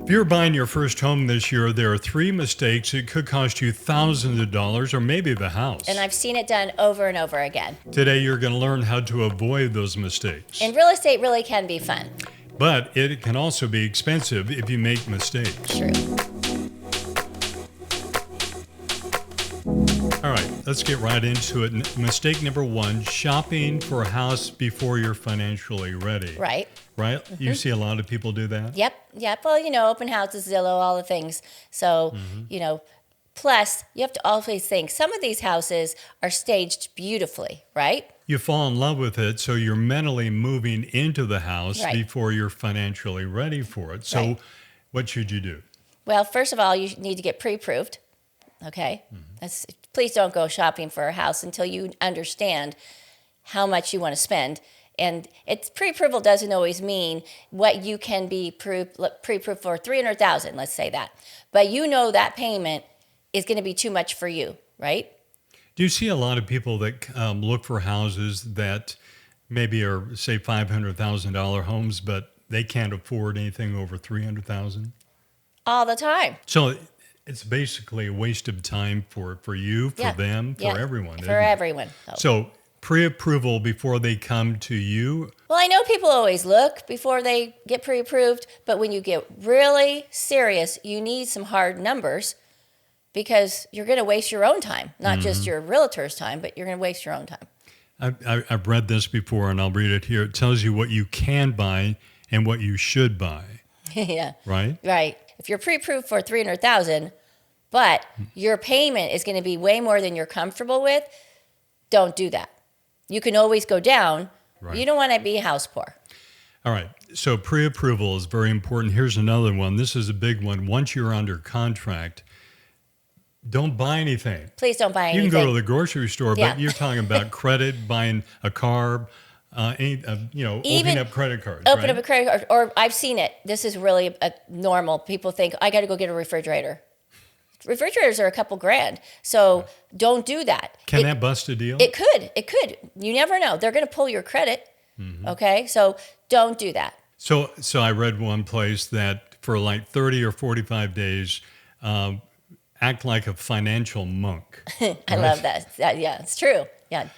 If you're buying your first home this year, there are 3 mistakes. It could cost you thousands of dollars or maybe the house. And I've seen it done over and over again. Today, you're going to learn how to avoid those mistakes. And real estate really can be fun. But it can also be expensive if you make mistakes. True. All right, let's get right into it. Mistake number 1, shopping for a house before you're financially ready. Right. Right? Mm-hmm. You see a lot of people do that? Yep. Well, open houses, Zillow, all the things. So, plus you have to always think some of these houses are staged beautifully, right? You fall in love with it, so you're mentally moving into the house before you're financially ready for it. So what should you do? Well, first of all, you need to get pre-approved. Okay? Mm-hmm. Please don't go shopping for a house until you understand how much you want to spend. And pre-approval doesn't always mean what you can be pre-approved for $300,000, let's say that. But that payment is going to be too much for you, right? Do you see a lot of people that look for houses that maybe are, say, $500,000 homes, but they can't afford anything over $300,000? All the time. So it's basically a waste of time for you, for them, for everyone. For everyone. So pre-approval before they come to you? Well, I know people always look before they get pre-approved, but when you get really serious, you need some hard numbers because you're going to waste your own time, not just your realtor's time, but you're going to waste your own time. I've read this before, and I'll read it here. It tells you what you can buy and what you should buy. Yeah. Right? Right. If you're pre-approved for $300,000, but your payment is going to be way more than you're comfortable with, don't do that. You can always go down. Right. You don't want to be house poor. All right. So pre-approval is very important. Here's another one. This is a big one. Once you're under contract, don't buy anything. Please don't buy anything. You can go to the grocery store, but you're talking about credit, buying a car, opening up credit cards. Open up a credit card, or I've seen it. This is really normal. People think, I got to go get a refrigerator. Refrigerators are a couple grand, so don't do that. Can that bust a deal? It could. You never know. They're going to pull your credit, okay? So don't do that. So I read one place that for like 30 or 45 days, act like a financial monk. I love that. Yeah, it's true. Yeah,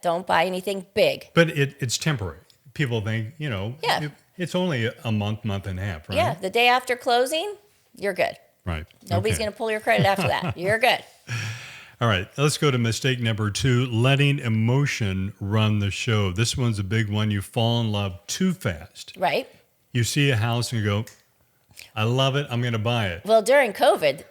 don't buy anything big. But it's temporary. People think, it's only a month and a half, right? Yeah, the day after closing, you're good. Right. Nobody's going to pull your credit after that. You're good. All right. Let's go to mistake number 2, letting emotion run the show. This one's a big one. You fall in love too fast. Right. You see a house and you go, I love it. I'm going to buy it. Well, during COVID,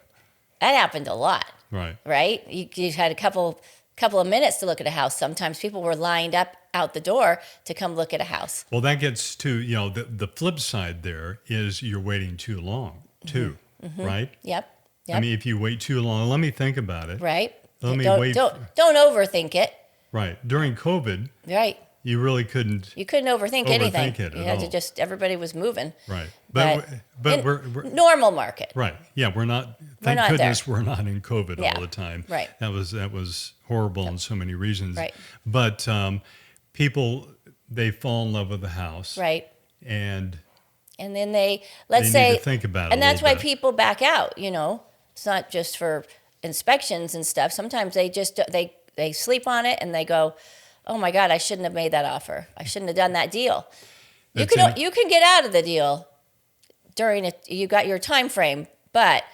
that happened a lot. Right. Right? You had a couple of minutes to look at a house. Sometimes people were lined up out the door to come look at a house. Well, that gets to, the flip side there is you're waiting too long, too. Mm-hmm. Right? Yep. I mean, if you wait too long, let me think about it. Right. Don't overthink it. Right. During COVID, right. You really couldn't. You couldn't overthink anything. You had to everybody was moving. Right. But we're normal market. Right. Yeah, we're not. Thank goodness we're not in COVID all the time. Right. That was horrible in so many reasons. Right. But people, they fall in love with the house. Right. And then need to think about it. And that's why people back out. It's not just for inspections and stuff. Sometimes they just they sleep on it and they go, oh my God, I shouldn't have made that offer. I shouldn't have done that deal. You can get out of the deal during it. You got your time frame, but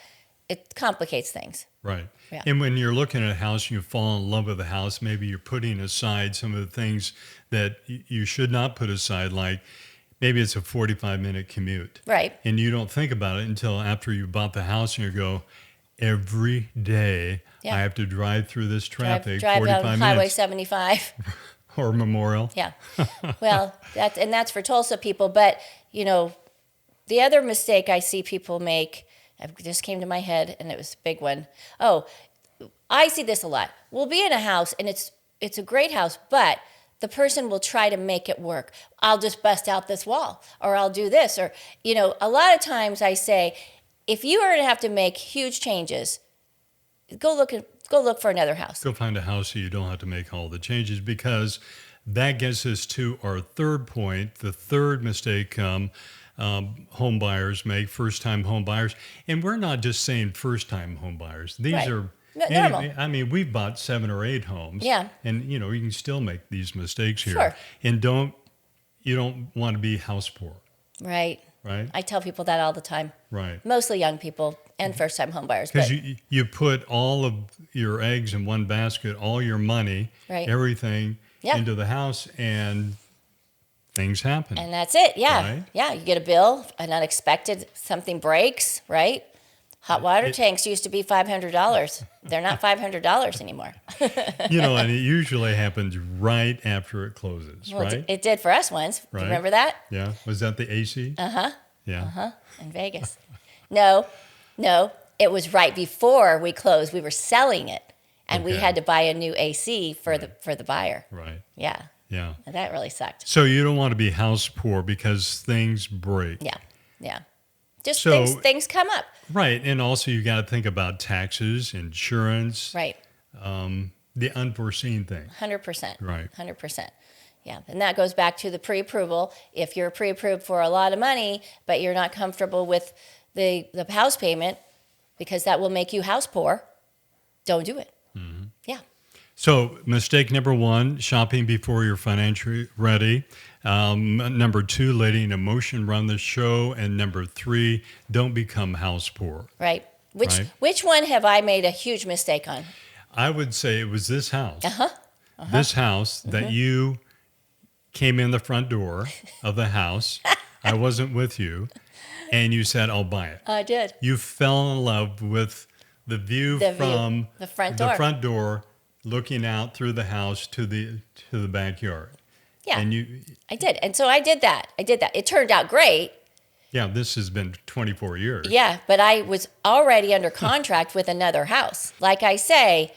it complicates things. Right. Yeah. And when you're looking at a house, you fall in love with the house. Maybe you're putting aside some of the things that you should not put aside, like. Maybe it's a 45-minute commute. Right. And you don't think about it until after you bought the house and you go, every day I have to drive through this traffic, drive 45 down minutes. Highway 75. Or Memorial. Yeah. Well, that's for Tulsa people. But, the other mistake I see people make, it just came to my head, and it was a big one. Oh, I see this a lot. We'll be in a house, and it's a great house, but the person will try to make it work. I'll just bust out this wall, or I'll do this, or, a lot of times I say, if you are going to have to make huge changes, go look for another house. Go find a house so you don't have to make all the changes, because that gets us to our third point, the third mistake. home buyers make, first-time home buyers. And we're not just saying first-time home buyers. These Right. are, Normal. I mean, we've bought 7 or 8 homes. Yeah. And, you know, you can still make these mistakes here. Sure. And you don't want to be house poor, Right. right? I tell people that all the time. Right. Mostly young people and first-time home buyers. Because But you put all of your eggs in one basket, all your money, Right. everything Yeah. into the house, and things happen. and that's it. Yeah. Right. Yeah. You get a bill, an unexpected, something breaks, right? Hot water tanks used to be $500. They're not $500 anymore. You know, and it usually happens right after it closes, Well, right? it did for us once. Do Right. you remember that? Yeah. Was that the AC? Uh-huh. Yeah. In Vegas. No. It was right before we closed. We were selling it, and we Okay. had to buy a new AC for the buyer. Right. Yeah. Yeah. And that really sucked. So you don't want to be house poor because things break. Yeah. Yeah. Just So- things come up. Right. And also you got to think about taxes, insurance, Right. the unforeseen things. 100%. Right. 100%. Yeah. And that goes back to the pre-approval. If you're pre-approved for a lot of money, but you're not comfortable with the house payment because that will make you house poor, don't do it. Mm-hmm. Yeah. So mistake number 1, shopping before you're financially ready. Number 2, letting emotion run the show. And number 3, don't become house poor. Right. Right. Which one have I made a huge mistake on? I would say it was this house. Uh-huh. This house that you came in the front door of the house. I wasn't with you. And you said, I'll buy it. I did. You fell in love with the view from the front door. looking out through the house to the backyard. Yeah. And I did. And so I did that. It turned out great. yeah, this has been 24 years. Yeah, but I was already under contract with another house. Like I say,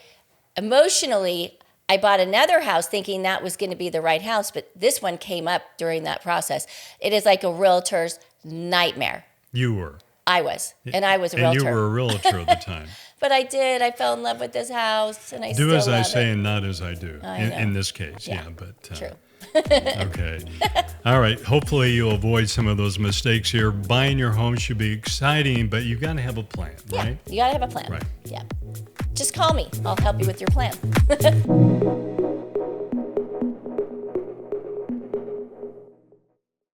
emotionally, I bought another house thinking that was going to be the right house, but this one came up during that process. It is like a realtor's nightmare. You were. I was, and I was a And realtor. you were a realtor at the time. But I fell in love with this house, and I Do still as I love say it. and not as I do. I know. In this case, Yeah, but True. okay. All right. Hopefully you'll avoid some of those mistakes here. Buying your home should be exciting, but you got to have a plan, Yeah, right? you got to have a plan. Right. Yeah. Just call me. I'll help you with your plan.